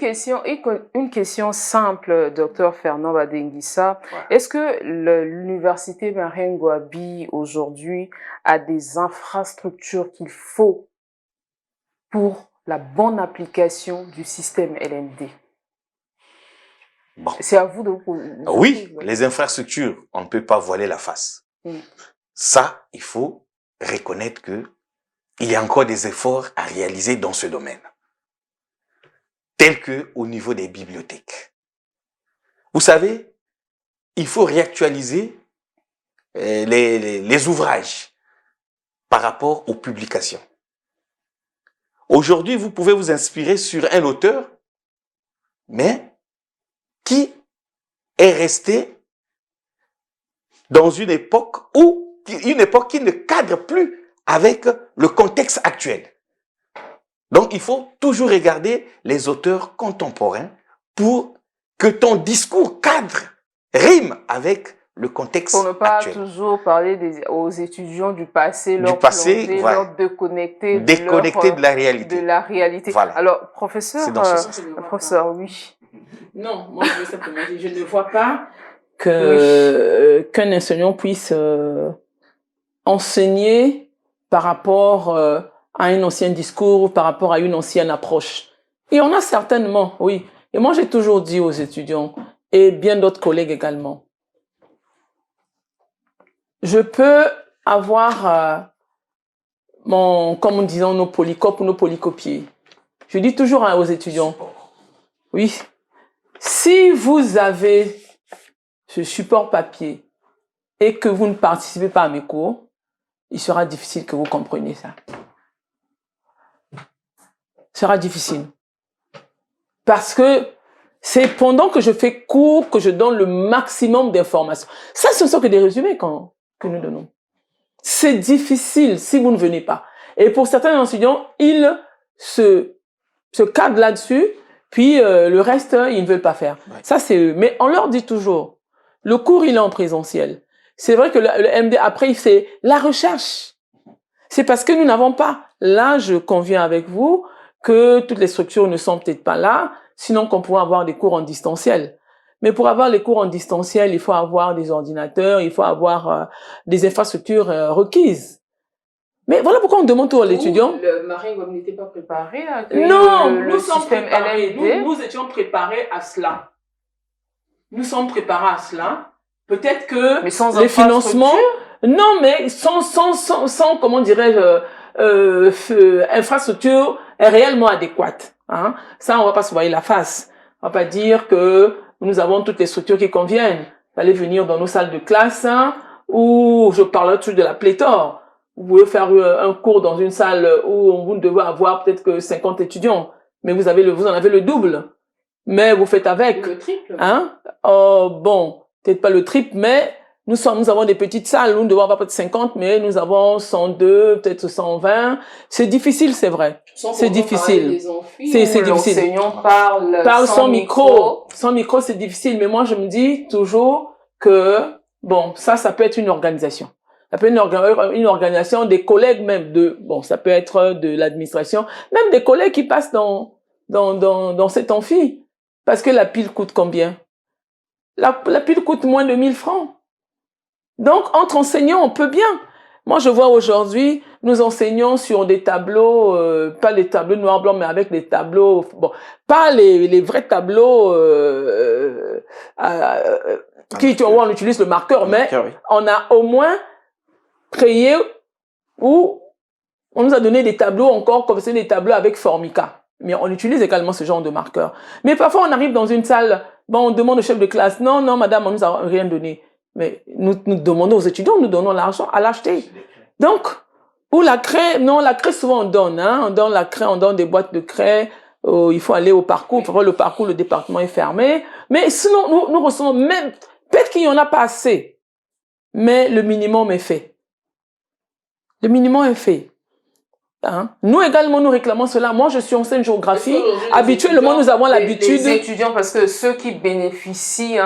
Une question simple, docteur Fernand Badenguissa. Ouais. Est-ce que l'université Marien-Gouabi aujourd'hui a des infrastructures qu'il faut pour la bonne application du système LMD? Bon. C'est à vous de... Oui, les infrastructures, on ne peut pas voiler la face. Ça, il faut reconnaître que il y a encore des efforts à réaliser dans ce domaine. Tels que au niveau des bibliothèques. Vous savez, il faut réactualiser les ouvrages par rapport aux publications. Aujourd'hui, vous pouvez vous inspirer sur un auteur, mais qui est resté dans une époque qui ne cadre plus avec le contexte actuel. Donc, il faut toujours regarder les auteurs contemporains pour que ton discours cadre, rime avec le contexte actuel. Pour ne pas toujours parler aux étudiants du passé, leur déconnecter de la réalité. Voilà. Alors, professeur, oui. Non, moi je veux simplement dire, je ne vois pas qu'un enseignant puisse enseigner par rapport à un ancien discours, par rapport à une ancienne approche. Et on a certainement, oui. Et moi j'ai toujours dit aux étudiants, et bien d'autres collègues également, je peux avoir comme on disait, nos polycopes ou nos polycopiers. Je dis toujours aux étudiants, oui, si vous avez ce support papier et que vous ne participez pas à mes cours, il sera difficile que vous compreniez ça. Ce sera difficile. Parce que c'est pendant que je fais cours que je donne le maximum d'informations. Ça, ce ne sont que des résumés que nous donnons. C'est difficile si vous ne venez pas. Et pour certains enseignants, ils se cadrent là-dessus, puis le reste, ils ne veulent pas faire. Ouais. Ça, c'est eux. Mais on leur dit toujours, le cours, il est en présentiel. C'est vrai que le MD, après, c'est la recherche. C'est parce que nous n'avons pas. Là, je conviens avec vous que toutes les structures ne sont peut-être pas là, sinon qu'on pourrait avoir des cours en distanciel. Mais pour avoir les cours en distanciel, il faut avoir des ordinateurs, il faut avoir des infrastructures requises. Mais voilà pourquoi on demande tout à l'étudiant. Le Marien-Gouabi n'était pas préparé à nous sommes préparés. Nous étions préparés à cela. Nous sommes préparés à cela. Peut-être que mais sans les financements... Non, mais sans comment dirais-je, infrastructure réellement adéquate. Hein? Ça, on va pas se voiler la face. On va pas dire que nous avons toutes les structures qui conviennent. Vous allez venir dans nos salles de classe, hein, où je parle toujours de la pléthore. Vous pouvez faire un cours dans une salle où vous devez avoir peut-être que 50 étudiants, mais vous en avez le double. Mais vous faites avec. Le triple. Hein? Bon, peut-être pas le triple, mais nous avons des petites salles où nous devons avoir peut-être 50, mais nous avons 102, peut-être 120. C'est difficile, c'est vrai. C'est difficile. C'est difficile. L'enseignant parle sans micro. Sans micro, c'est difficile. Mais moi, je me dis toujours que, bon, ça peut être une organisation. Ça peut être une organisation des collègues même ça peut être de l'administration, même des collègues qui passent dans cet amphi. Parce que la pile coûte combien? La pile coûte moins de 1000 francs. Donc, entre enseignants, on peut bien. Moi, je vois aujourd'hui, nous enseignons sur des tableaux, pas les tableaux noir blanc, mais avec des tableaux, bon, pas les vrais tableaux où on utilise le marqueur, mais on a au moins créé où on nous a donné des tableaux encore comme c'est des tableaux avec Formica. Mais on utilise également ce genre de marqueur. Mais parfois, on arrive dans une salle, on demande au chef de classe, non, madame, on nous a rien donné. Mais nous demandons aux étudiants, nous donnons l'argent à l'acheter. Donc, pour la craie, souvent on donne, hein, on donne la craie, on donne des boîtes de craie, il faut aller au parcours, le parcours, le département est fermé. Mais sinon, nous recevons même, peut-être qu'il n'y en a pas assez, mais le minimum est fait. Le minimum est fait. Hein? Nous également, nous réclamons cela. Moi, je suis enseignante géographie. Habituellement, nous avons l'habitude... Les étudiants, parce que ceux qui bénéficient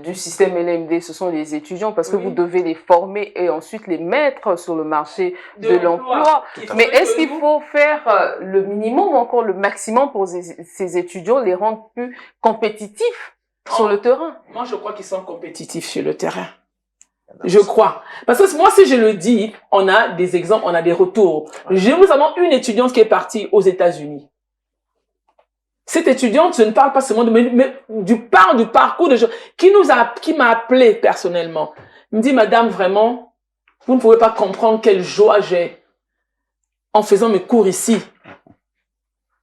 du système LMD, ce sont les étudiants, parce que vous devez les former et ensuite les mettre sur le marché de l'emploi. Mais est-ce qu'il faut faire le minimum ou encore le maximum pour ces étudiants, les rendre plus compétitifs sur le terrain? Moi, je crois qu'ils sont compétitifs sur le terrain. Je crois. Parce que moi, si je le dis, on a des exemples, on a des retours. Nous avons une étudiante qui est partie aux États-Unis. Cette étudiante, je ne parle pas seulement mais du parcours de gens qui m'a appelé personnellement. Il me dit, madame, vraiment, vous ne pouvez pas comprendre quelle joie j'ai en faisant mes cours ici.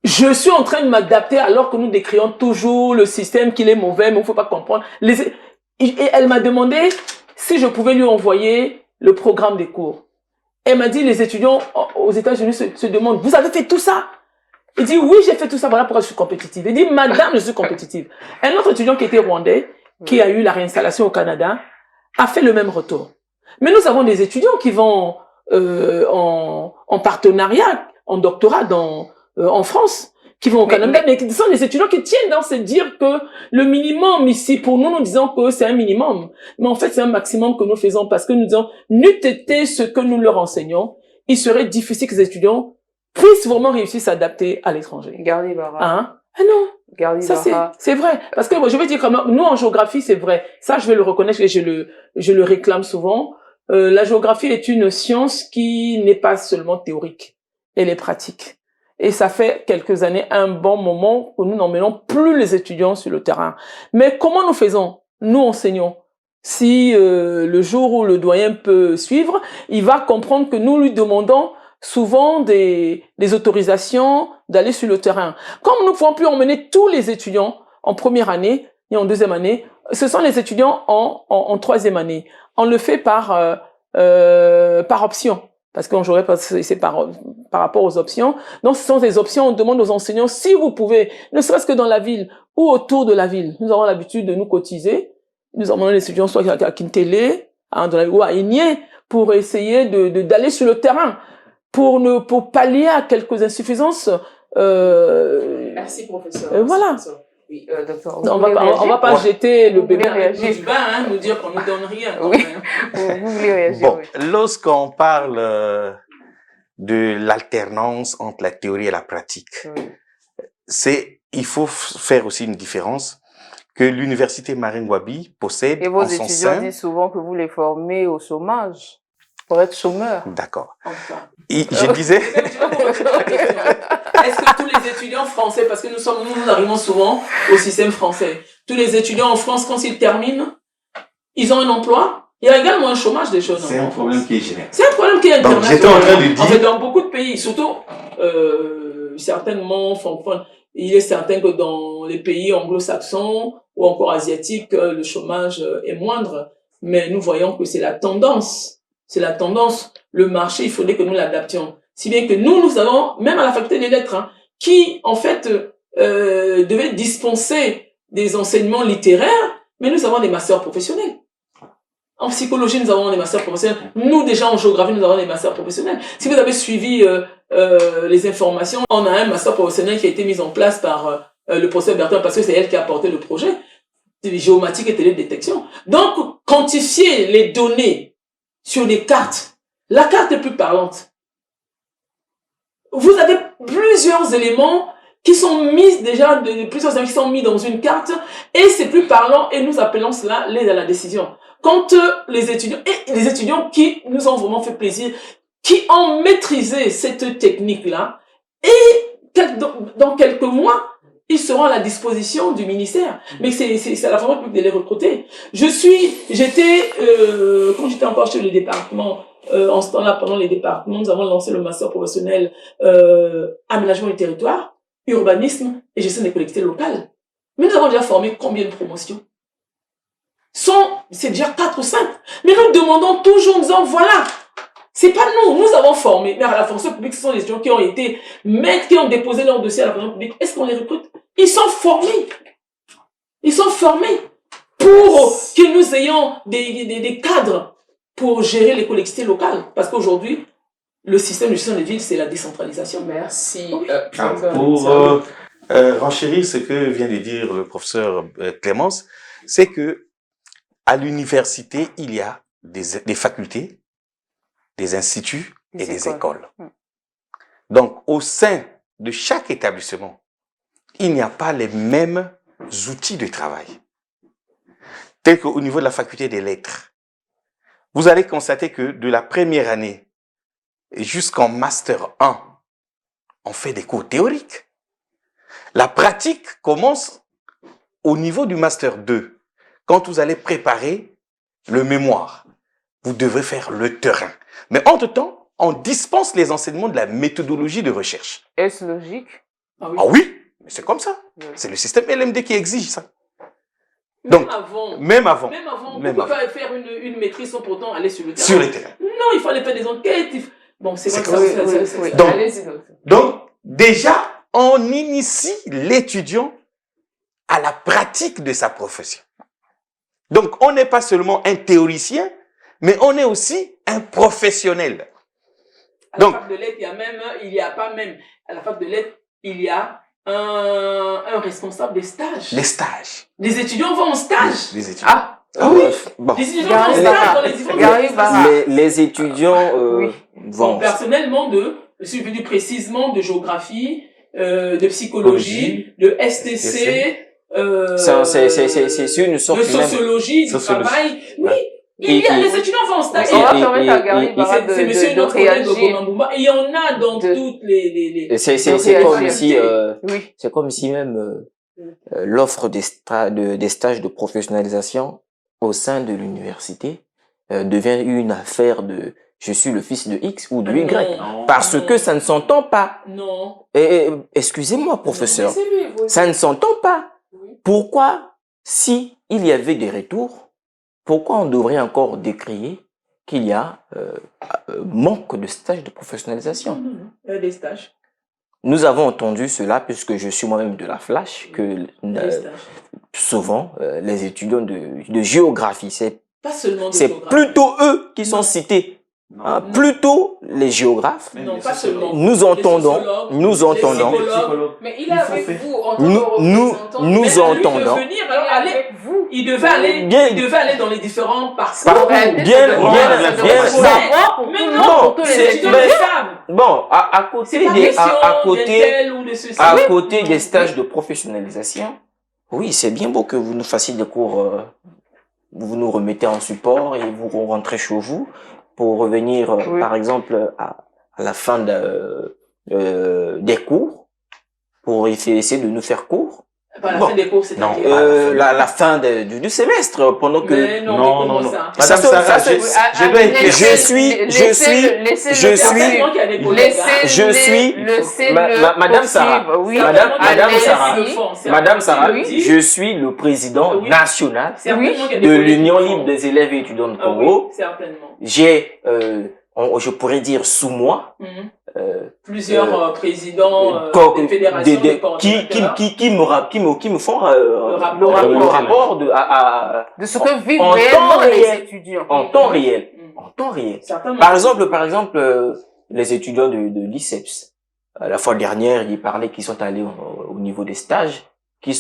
Je suis en train de m'adapter alors que nous décrions toujours le système qu'il est mauvais, mais il ne faut pas comprendre. Et elle m'a demandé si je pouvais lui envoyer le programme des cours. Elle m'a dit, les étudiants aux États-Unis se demandent, vous avez fait tout ça? Il dit, oui, j'ai fait tout ça, voilà pourquoi je suis compétitive. Il dit, madame, je suis compétitive. Un autre étudiant qui était rwandais, qui a eu la réinstallation au Canada, a fait le même retour. Mais nous avons des étudiants qui vont en partenariat, en doctorat en France, qui vont au Canada, mais qui sont des étudiants qui tiennent dans se dire que le minimum ici, pour nous, nous disons que c'est un minimum. Mais en fait, c'est un maximum que nous faisons parce que nous disons, n'eût été ce que nous leur enseignons, il serait difficile que les étudiants puissent vraiment réussir à s'adapter à l'étranger. Gardi Bara. Hein? Ah non. Gardi Ça, Bara. c'est vrai. Parce que, bon, je vais dire comme, nous, en géographie, c'est vrai. Ça, je vais le reconnaître et je le réclame souvent. La géographie est une science qui n'est pas seulement théorique. Elle est pratique. Et ça fait quelques années, un bon moment que nous n'emmenons plus les étudiants sur le terrain. Mais comment nous faisons? Nous enseignons. Si le jour où le doyen peut suivre, il va comprendre que nous lui demandons souvent des autorisations d'aller sur le terrain. Comme nous ne pouvons plus emmener tous les étudiants en première année et en deuxième année, ce sont les étudiants en troisième année. On le fait par option. Parce qu'on jouerait c'est par rapport aux options. Donc, ce sont des options. On demande aux enseignants si vous pouvez, ne serait-ce que dans la ville ou autour de la ville. Nous avons l'habitude de nous cotiser. Nous emmenons les étudiants soit à Kintélé, ou à Igné, pour essayer d'aller sur le terrain, pour pallier à quelques insuffisances. Merci, professeur. Voilà. Professeur. Oui, docteur, on va pas jeter le bébé réagir du bain, hein, nous dire qu'on nous donne rien. Oui. Vous voulez réagir? Bon, lorsqu'on parle de l'alternance entre la théorie et la pratique, il faut faire aussi une différence que l'université Marine-Wabi possède et vos en son étudiants sein. disent souvent que vous les formez au chômage, pour être chômeur. D'accord. Enfin. Je disais. Est-ce que tous les étudiants français, parce que nous arrivons souvent au système français, tous les étudiants en France, quand ils terminent, ils ont un emploi. Il y a également un chômage des jeunes. C'est un problème qui est général. C'est un problème qui est international. Donc, j'étais en train de dire. En fait, dans beaucoup de pays, surtout, certainement francophones, il est certain que dans les pays anglo-saxons ou encore asiatiques, le chômage est moindre. Mais nous voyons que c'est la tendance. C'est la tendance. Le marché, il faudrait que nous l'adaptions. Si bien que nous avons, même à la faculté des lettres, hein, qui, en fait, devait dispenser des enseignements littéraires, mais nous avons des masters professionnels. En psychologie, nous avons des masters professionnels. Nous, déjà, en géographie, nous avons des masters professionnels. Si vous avez suivi les informations, on a un master professionnel qui a été mis en place par le professeur Bertrand, parce que c'est elle qui a porté le projet de géomatique et télédétection. Donc, quantifier les données sur des cartes, la carte est plus parlante. Vous avez plusieurs éléments qui sont mis déjà, plusieurs éléments qui sont mis dans une carte, et c'est plus parlant, et nous appelons cela l'aide à la décision. Quand les étudiants qui nous ont vraiment fait plaisir, qui ont maîtrisé cette technique-là, et dans quelques mois, ils seront à la disposition du ministère. Mais c'est à la fonction publique de les recruter. Quand j'étais encore chez le département, en ce temps-là, pendant les départements, nous avons lancé le master professionnel aménagement du territoire, urbanisme et gestion des collectivités locales. Mais nous avons déjà formé combien de promotions? C'est déjà 4 ou 5. Mais nous demandons toujours en disant, voilà, c'est pas nous avons formé, mais à la fonction publique, ce sont les étudiants qui ont été maîtres, qui ont déposé leur dossier à la fonction publique. Est-ce qu'on les recrute? Ils sont formés. Ils sont formés pour que nous ayons des cadres pour gérer les collectivités locales. Parce qu'aujourd'hui, le système de gestion des villes, c'est la décentralisation. Merci. Pour renchérir ce que vient de dire le professeur Clémence, c'est que à l'université, il y a des facultés, des instituts et des écoles. Donc, au sein de chaque établissement, il n'y a pas les mêmes outils de travail. Tel qu'au niveau de la faculté des lettres, vous allez constater que de la première année jusqu'en master 1, on fait des cours théoriques. La pratique commence au niveau du master 2. Quand vous allez préparer le mémoire, vous devrez faire le terrain. Mais entre-temps, on dispense les enseignements de la méthodologie de recherche. Est-ce logique? Ah oui. Ah oui, c'est comme ça. Oui. C'est le système LMD qui exige ça. Même Donc, avant, même avant. on Même peut avant. pas faire une maîtrise sans pourtant aller sur le terrain. Sur le terrain. Non, il fallait faire des enquêtes. Bon, c'est C'est vrai que comme ça. Donc, allez-y, docteur. Donc, déjà, on initie l'étudiant à la pratique de sa profession. Donc, on n'est pas seulement un théoricien, mais on est aussi un professionnel. À Donc, la fac de lettres, à la fac de lettres, il y a un responsable des stages. les stages. Les étudiants vont en stage. Les étudiants. Ah, oui. Bon. Les étudiants vont en stage dans les différentes Gary Barra. Les étudiants Oui. vont. personnellement, je suis venu précisément de géographie, de psychologie, de STC, C'est une sorte de même. sociologie du Sociologie. travail. Oui. Ouais. Les étudiants vont en stage. On va permettre à Gary Barra C'est monsieur de notre collègue de réagir. Komambumba. Et il y en a dans toutes les... C'est réagir. comme si, Oui. c'est comme si même l'offre des stages de professionnalisation au sein de l'université devient une affaire de je suis le fils de X ou de Y. Non. Parce que ça ne s'entend pas. Non. Excusez-moi, professeur. Non, mais c'est lui, Ça ne s'entend pas. Oui. Pourquoi, si il y avait des retours, pourquoi on devrait encore décrier qu'il y a manque de stages de professionnalisation? Non. Il y a des stages. Nous avons entendu cela puisque je suis moi-même de la Flash, que Des stages. souvent les étudiants de géographie, Pas seulement de c'est géographie. plutôt eux qui sont Non. cités. Non. Hein, plutôt les géographes. Non, pas seulement. Nous entendons, Les psychologues. Mais il est avec vous en tant que nous représentant. nous Mais lui, il entendons. veut venir, Il est alors aller, avec vous. il devait aller dans les différentes parties. Partout, En réalité, bien, ça devrait- bien, ça bien. devrait savoir pour Mais tout le non, monde, pour tous c'est- les Les étudiants étudiants. le savent. Bon, à C'est côté pas des, question à d'un côté, tel ou de ceci. à Oui. côté des stages de professionnalisation, oui, c'est bien beau que vous nous fassiez des cours, vous nous remettez en support et vous rentrez chez vous pour revenir, Oui. par exemple, à la fin des cours, pour essayer de nous faire cours. Pas la Bon. fin des cours, c'est Non. La fin du semestre, pendant que... Mais non, Non, mais comment non, ça? Ça, Madame Sarah, ça, je dois écrire. Certainement qu'il y a des collègues, hein. Madame Sarah, Oui. Madame Allez-y. Sarah, Le font, c'est Madame un Sarah, peu dit. je suis le président Oui. national Certainement qu'il y a des de collègues l'Union qui le font. libre des élèves et étudiants de Ah Congo. oui, certainement. J'ai, je pourrais dire sous moi, Mhm. euh, Plusieurs présidents co- des fédérations de qui coordonnateurs. me font Le rapport. le rapport De ce que vivent en réellement temps les réel. étudiants. en temps réel. Mhm. En temps réel. Certainement. Par exemple, les étudiants de l'ICEPS. La fois dernière, ils parlaient qu'ils sont allés au niveau des stages, qui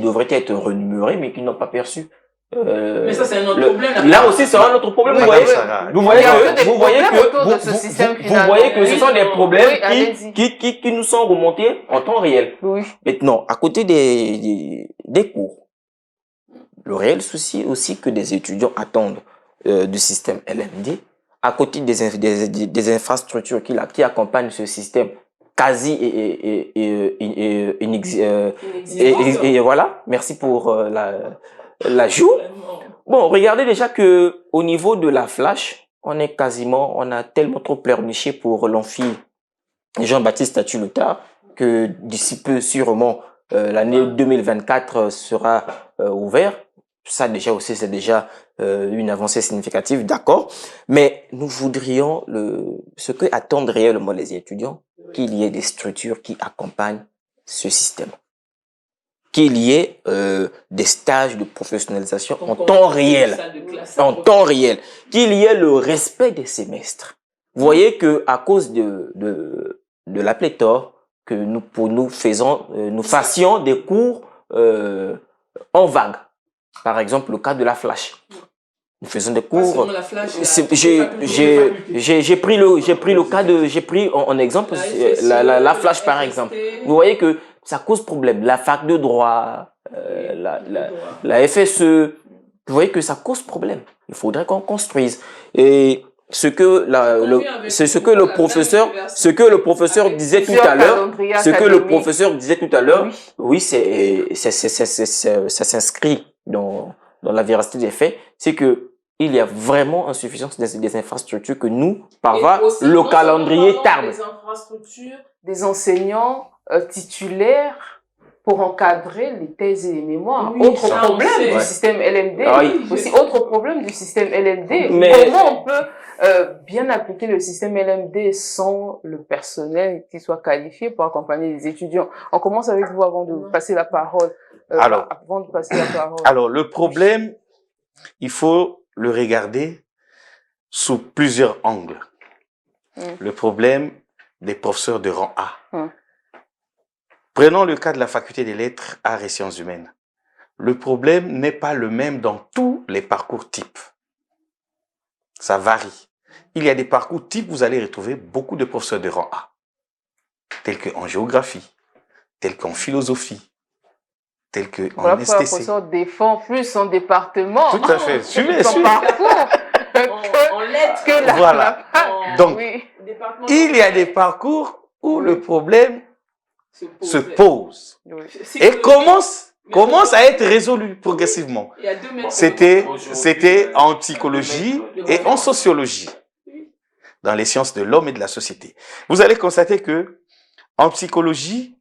devraient être rémunérés, mais qui n'ont pas perçu. Mais ça, c'est un autre le- problème. Là aussi, c'est un autre problème. Oui, vous voyez, oui. vous voyez Il y a que que, des vous voyez problèmes que, autour de ce système, vous finalement. voyez que ce sont des Oui, problèmes oui, allez-y. qui nous sont remontés en temps réel. Oui. Maintenant, à côté des cours, le réel souci aussi que des étudiants attendent du système LMD, à côté des infrastructures qui accompagnent ce système quasi et voilà, merci pour l'ajout. Bon, regardez déjà que au niveau de la Flash, on a tellement trop pleurniché pour l'amphi Jean-Baptiste Atulota que d'ici peu, sûrement, l'année 2024 sera ouvert. Ça déjà aussi, c'est déjà une avancée significative, d'accord. Mais nous voudrions ce que attendent réellement les étudiants, qu'il y ait des structures qui accompagnent ce système. Qu'il y ait des stages de professionnalisation en temps réel. En temps réel. Qu'il y ait le respect des semestres. Vous voyez que à cause de la pléthore, que nous fassions des cours en vague. Par exemple, le cas de la flash. Nous faisons des cours. J'ai pris le cas j'ai pris en exemple la flash par exemple. Vous voyez que ça cause problème. La fac de droit, la FSE, vous voyez que ça cause problème. Il faudrait qu'on construise. Et ce que le professeur disait tout à l'heure, oui, ça s'inscrit dans la véracité des faits, c'est que il y a vraiment insuffisance des infrastructures que nous, le calendrier tarde. Des infrastructures, des enseignants titulaires pour encadrer les thèses et les mémoires. Autre problème du système LMD. Aussi, autre problème du système LMD. Comment on peut bien appliquer le système LMD sans le personnel qui soit qualifié pour accompagner les étudiants? On commence avec vous avant de passer la parole. Alors, le problème, il faut le regarder sous plusieurs angles. Le problème des professeurs de rang A. Prenons le cas de la faculté des lettres, arts et sciences humaines. Le problème n'est pas le même dans tous les parcours types. Ça varie. Il y a des parcours types, vous allez retrouver beaucoup de professeurs de rang A, tels qu'en géographie, tels qu'en philosophie, tel que en STC. Le professeur défend plus son département. Tout à fait. Suivez. Son parcours. En lettres que la. Voilà. Donc, il y a des parcours où le problème se pose. Et commence à être résolu progressivement. C'était en psychologie et en sociologie, dans les sciences de l'homme et de la société. Vous allez constater que en psychologie,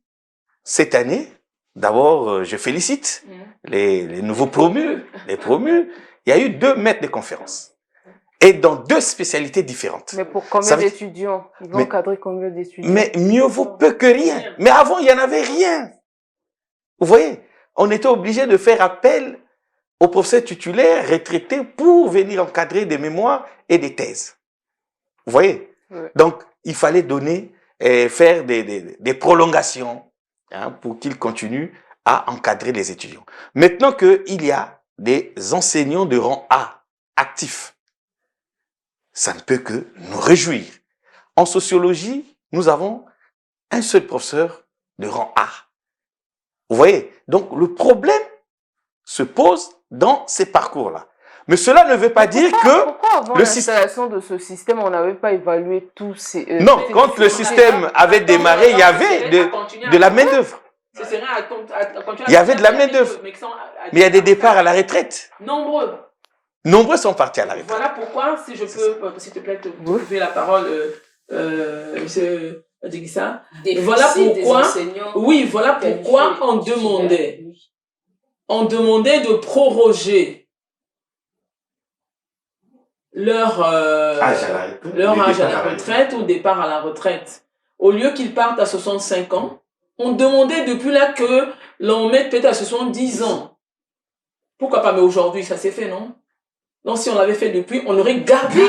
cette année, d'abord, je félicite les nouveaux promus, il y a eu 2 maîtres de conférence. Et dans 2 spécialités différentes. Mais pour combien d'étudiants? Ils vont encadrer combien d'étudiants? Mais mieux vaut peu que rien. Mais avant, il n'y en avait rien. Vous voyez, on était obligé de faire appel aux professeurs titulaires retraités pour venir encadrer des mémoires et des thèses. Vous voyez? Donc, il fallait faire des prolongations pour qu'ils continuent à encadrer les étudiants. Maintenant qu'il y a des enseignants de rang A actifs, ça ne peut que nous réjouir. En sociologie, nous avons un seul professeur de rang A. Vous voyez? Donc, le problème se pose dans ces parcours-là. Mais cela ne veut pas dire que... Pourquoi avant l'installation de ce système, on n'avait pas évalué tous ces... non, quand le système avait démarré, il y avait de la main-d'œuvre. Il y avait de la main-d'œuvre. Mais il y a des départs à la retraite. Nombreux sont partis à la retraite. Voilà pourquoi, si je peux, s'il te plaît, te trouver la parole, monsieur Adjigissa. Voilà pourquoi, voilà pourquoi on demandait de proroger leur âge à la retraite ou départ à la retraite. Au lieu qu'ils partent à 65 ans, on demandait depuis là que l'on mette peut-être à 70 ans. Pourquoi pas? Mais aujourd'hui, ça s'est fait, non? Donc, si on l'avait fait depuis, on aurait gardé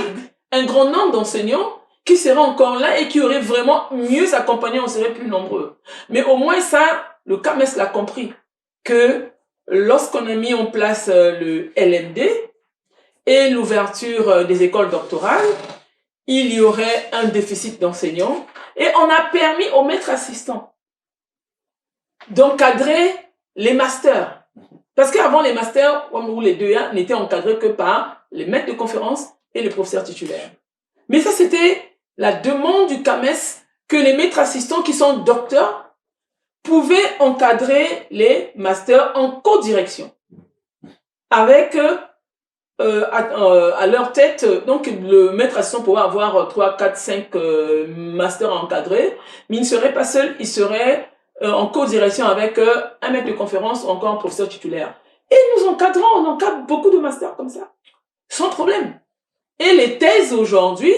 un grand nombre d'enseignants qui seraient encore là et qui auraient vraiment mieux accompagné, on serait plus nombreux. Mais au moins ça, le CAMES l'a compris, que lorsqu'on a mis en place le LMD et l'ouverture des écoles doctorales, il y aurait un déficit d'enseignants et on a permis aux maîtres assistants d'encadrer les masters. Parce qu'avant, les masters, ou les 2A, n'étaient encadrés que par les maîtres de conférences et les professeurs titulaires. Mais ça, c'était la demande du CAMES que les maîtres assistants qui sont docteurs pouvaient encadrer les masters en co-direction. Avec, à leur tête, donc le maître assistant pouvait avoir 3, 4, 5 masters encadrés, mais il ne serait pas seul, il serait en co-direction avec un maître de conférence ou encore un professeur titulaire. Et nous encadrons, on encadre beaucoup de masters comme ça, sans problème. Et les thèses aujourd'hui,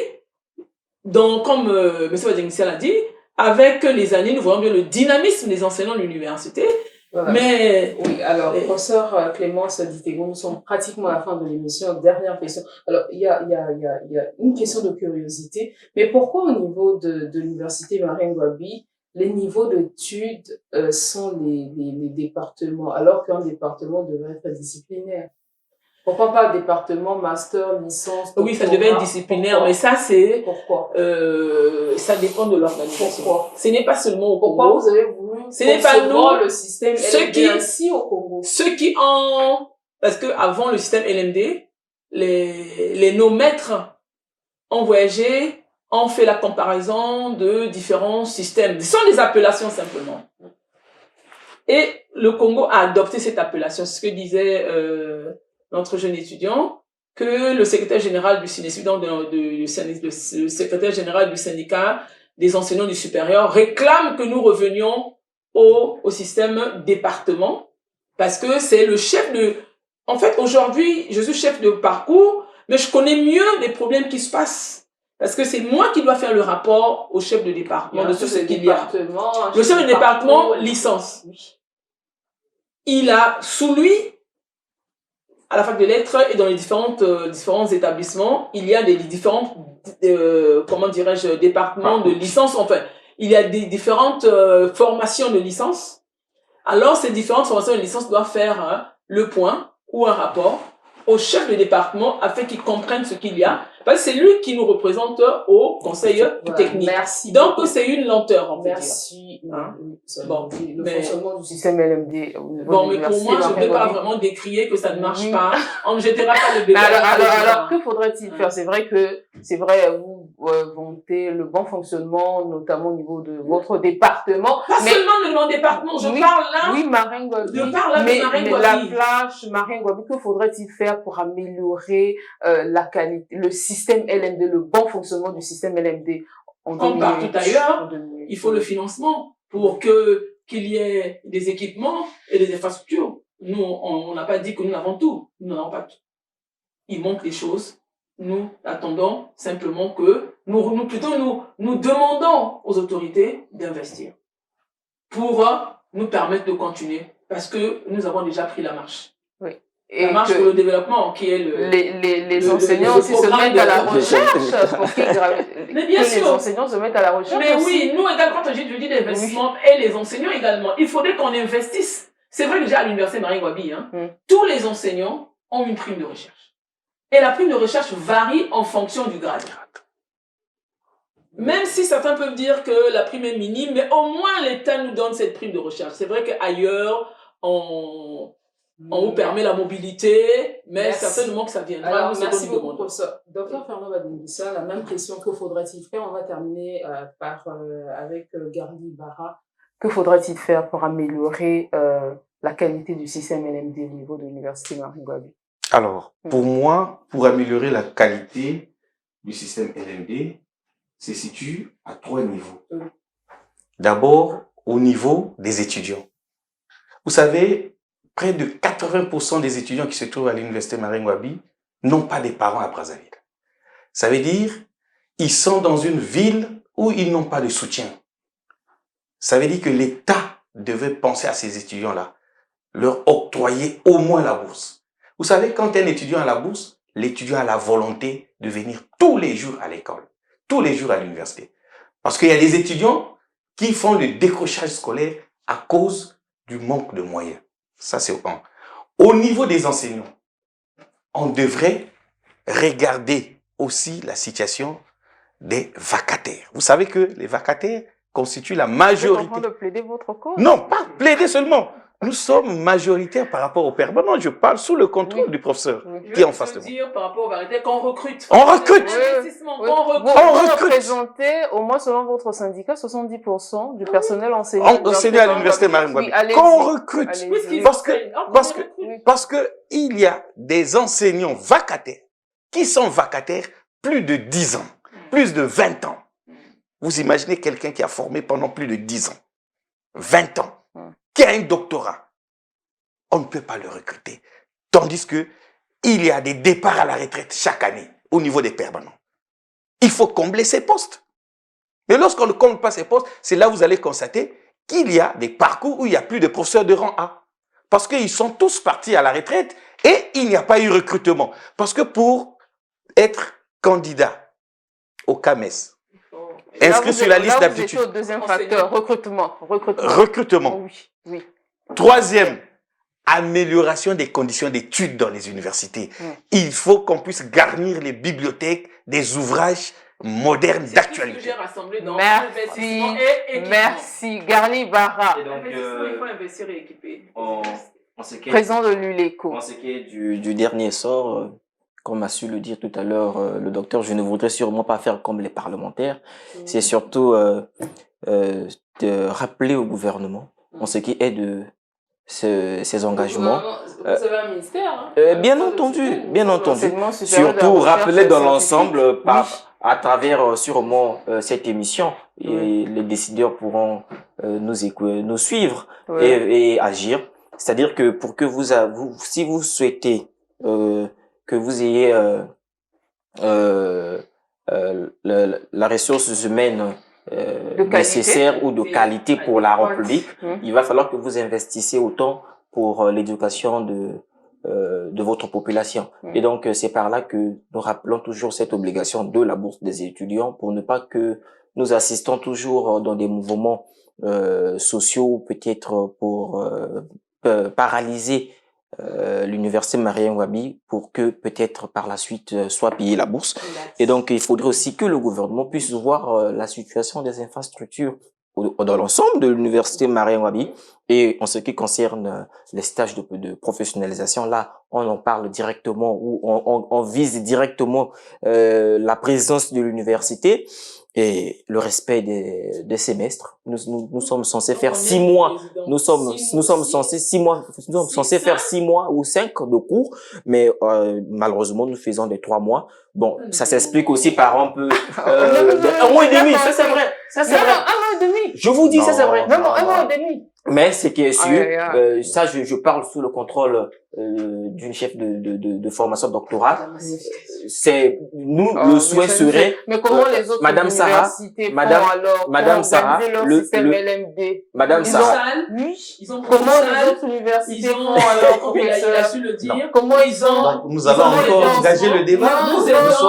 comme M. Wadjengissa l'a dit, avec les années, nous voyons bien le dynamisme des enseignants de l'université, Voilà. Mais Oui, alors, professeur Clémence Ditego, nous sommes pratiquement à la fin de l'émission. Dernière question. Alors, il y a une question de curiosité. Mais pourquoi au niveau de l'université Marine Ngouabi, les niveaux d'études sont les départements, alors qu'un département devrait être disciplinaire? Pourquoi pas département, master, licence, oui, ça doctorat? devait être disciplinaire, Pourquoi? mais ça, c'est, Pourquoi? ça dépend de l'organisation. Pourquoi? Ce n'est pas seulement au Pourquoi Congo. vous avez voulu Ce n'est pas concevoir nous, le système ceux LMD qui- ainsi au Congo? Ceux qui ont, parce que avant le système LMD, nos maîtres ont voyagé, ont fait la comparaison de différents systèmes. Ce sont des appellations simplement. Et le Congo a adopté cette appellation. C'est ce que disait notre jeune étudiant, que le secrétaire général du CNESU, donc le secrétaire général du syndicat des enseignants du supérieur, réclame que nous revenions au système département, parce que c'est le chef de... En fait, aujourd'hui, je suis chef de parcours, mais je connais mieux les problèmes qui se passent. Parce que c'est moi qui dois faire le rapport au chef de département de tout ce qu'il y a. Le chef de département, licence. Oui. Il a, sous lui, à la fac de lettres et dans les différents établissements, il y a des différents, comment dirais-je, départements de licence. Enfin, il y a des différentes formations de licence. Alors, ces différentes formations de licence doivent faire le point ou un rapport au chef de département afin qu'il comprenne ce qu'il y a. Parce que c'est lui qui nous représente au conseil technique. Merci. Donc, c'est une lenteur, on peut dire. Merci. Hein? Bon, le mais- fonctionnement du système LMD. Bon, mais pour moi, je ne vais pas vraiment décrier que ça ne marche pas. On ne jettera pas le Mais débat. alors, que faudrait-il faire? C'est vrai, vous vantez le bon fonctionnement, notamment au niveau de votre département. Pas seulement de mon département, je parle là. Oui, Marine Ngouabi. Je parle là de Marine mais Ngouabi. la flash, Marine Ngouabi, que faudrait-il faire pour améliorer la qualité, le système LMD, le bon fonctionnement du système LMD? Comme partout ailleurs, il faut le financement pour qu'il y ait des équipements et des infrastructures. Nous, on n'a pas dit que nous avons tout. Nous n'avons pas tout. Il manque des choses. Nous attendons simplement que nous demandons aux autorités d'investir pour nous permettre de continuer parce que nous avons déjà pris la marche. Oui. La marche pour le développement qui est les enseignants aussi se mettent à la recherche pour mais bien sûr. les enseignants se mettent à la recherche mais aussi. oui, nous également, quand je dis d'investissement et les enseignants également, il faudrait qu'on investisse. C'est vrai que déjà à l'université Marine Ngouabi, tous les enseignants ont une prime de recherche. Et la prime de recherche varie en fonction du grade. Même si certains peuvent dire que la prime est minime, mais au moins l'État nous donne cette prime de recherche. C'est vrai qu'ailleurs, on vous permet la mobilité, mais certainement que ça viendra. Alors, merci beaucoup, professeur. Docteur Fernand Badingissa, la même question, que faudrait-il faire? On va terminer avec Gardi Barra. Que faudrait-il faire pour améliorer la qualité du système LMD au niveau de l'université Marine Ngouabi? Alors, pour moi, pour améliorer la qualité du système LMD, se situe à 3 niveaux. D'abord, au niveau des étudiants. Vous savez, près de 80% des étudiants qui se trouvent à l'université Marine Ngouabi n'ont pas des parents à Brazzaville. Ça veut dire, ils sont dans une ville où ils n'ont pas de soutien. Ça veut dire que l'État devait penser à ces étudiants-là, leur octroyer au moins la bourse. Vous savez, quand un étudiant a la bourse, l'étudiant a la volonté de venir tous les jours à l'école, tous les jours à l'université. Parce qu'il y a des étudiants qui font le décrochage scolaire à cause du manque de moyens. Ça, c'est un. Au niveau des enseignants, on devrait regarder aussi la situation des vacataires. Vous savez que les vacataires constituent la majorité. Vous êtes en train de plaider votre cause? Non, pas plaider seulement. Nous sommes majoritaires par rapport aux permanents. Je parle sous le contrôle du professeur qui est en face de moi. Je veux dire par rapport aux vacataires qu'on recrute. On recrute. Vous représentez, au moins selon votre syndicat, 70% du personnel enseignant à l'université Marine Ngouabi. Qu'on recrute. Parce que il y a des enseignants vacataires qui sont vacataires plus de 10 ans, plus de 20 ans. Vous imaginez quelqu'un qui a formé pendant plus de 10 ans, 20 ans, qui a un doctorat. On ne peut pas le recruter. Tandis que il y a des départs à la retraite chaque année au niveau des permanents. Il faut combler ces postes. Mais lorsqu'on ne comble pas ces postes, c'est là où vous allez constater qu'il y a des parcours où il n'y a plus de professeurs de rang A. Parce qu'ils sont tous partis à la retraite et il n'y a pas eu recrutement. Parce que pour être candidat au CAMES, inscrit sur la liste d'aptitude. Au deuxième facteur, recrutement. Recrutement. Oui, oui. Troisième, amélioration des conditions d'études dans les universités. Il faut qu'on puisse garnir les bibliothèques des ouvrages modernes d'actualité. Merci, Garli Barra. Et donc, il faut investir et équiper. Président de l'ULECO. En ce qui est du dernier sort, comme a su le dire tout à l'heure le docteur, je ne voudrais sûrement pas faire comme les parlementaires. C'est surtout de rappeler au gouvernement en ce qui est de ces engagements. Vous avez un ministère, hein? Bien entendu. Surtout rappeler dans l'ensemble à travers sûrement cette émission et les décideurs pourront nous suivre et agir. C'est-à-dire que pour que si vous souhaitez que vous ayez la ressource humaine nécessaire ou de qualité pour la République, il va falloir que vous investissiez autant pour l'éducation de votre population. Et donc, c'est par là que nous rappelons toujours cette obligation de la bourse des étudiants pour ne pas que nous assistons toujours dans des mouvements sociaux, peut-être pour paralyser l'université Marien Ngouabi pour que peut-être par la suite soit payée la bourse. Et donc, il faudrait aussi que le gouvernement puisse voir la situation des infrastructures dans l'ensemble de l'université Marien Ngouabi. Et en ce qui concerne les stages de professionnalisation, là, on en parle directement ou on vise directement la présence de l'université et le respect des semestres. Nous sommes censés faire 6 mois. Nous sommes censés 6 mois. Nous sommes censés faire 6 mois ou 5 de cours, mais malheureusement nous faisons des 3 mois. Bon, ça s'explique aussi par un peu 1 mois et demi. Ça c'est vrai. Ça c'est vrai. 1 mois et demi. Je vous dis ça c'est vrai. Non, 1 mois et demi. Mais ce qui est sûr, ça je parle sous le contrôle d'une chef de formation doctorale. C'est le souhait serait mais comment les autres Madame Sarah, Madame Sarah, Madame Sarah, ils ont comment les autres universités ils ont alors comme il a su le dire, comment ils ont nous allons encore engager le débat.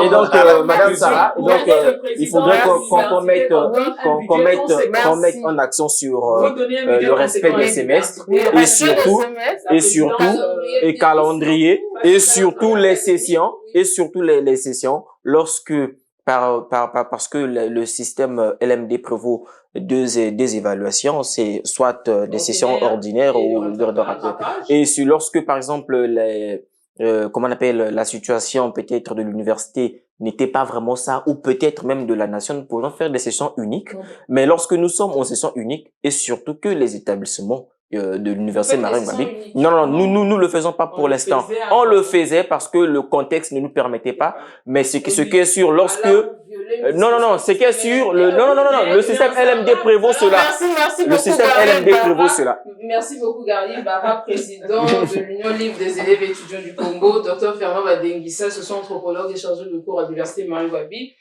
Et donc Madame Sarah, il faudrait qu'on mette en action sur le respect des semestres et surtout calendrier et surtout les sessions lorsque parce que le système LMD prévaut des évaluations, c'est soit des sessions ordinaires ou de rattrapage. Et lorsque par exemple comment on appelle la situation peut-être de l'université n'était pas vraiment ça, ou peut-être même de la nation, nous pouvons faire des sessions uniques. Mais lorsque nous sommes en session unique, et surtout que les établissements de l'université Marien Ngouabi, non, nous le faisons pas pour l'instant. On le faisait parce que le contexte ne nous permettait pas. Mais ce qui est sûr, lorsque ce qui est sûr, le système LMD prévaut cela. Merci le système LMD prévaut cela. Merci beaucoup, Garli Barra, président de l'Union libre des élèves et étudiants du Congo, Dr Fernand Badengissa, socio-anthropologue et chargé de cours à l'université Marien Ngouabi.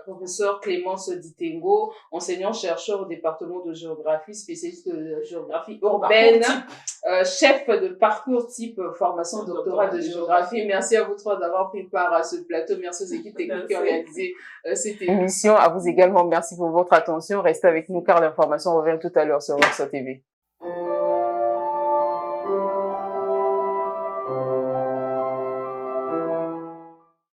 Professeur Clémence Ditengo, enseignant-chercheur au département de géographie, spécialiste de géographie urbaine, chef de parcours type formation doctorale de géographie. Merci à vous trois d'avoir pris part à ce plateau. Merci aux équipes techniques qui ont réalisé cette émission. À vous également, merci pour votre attention. Restez avec nous car l'information revient tout à l'heure sur Vox TV.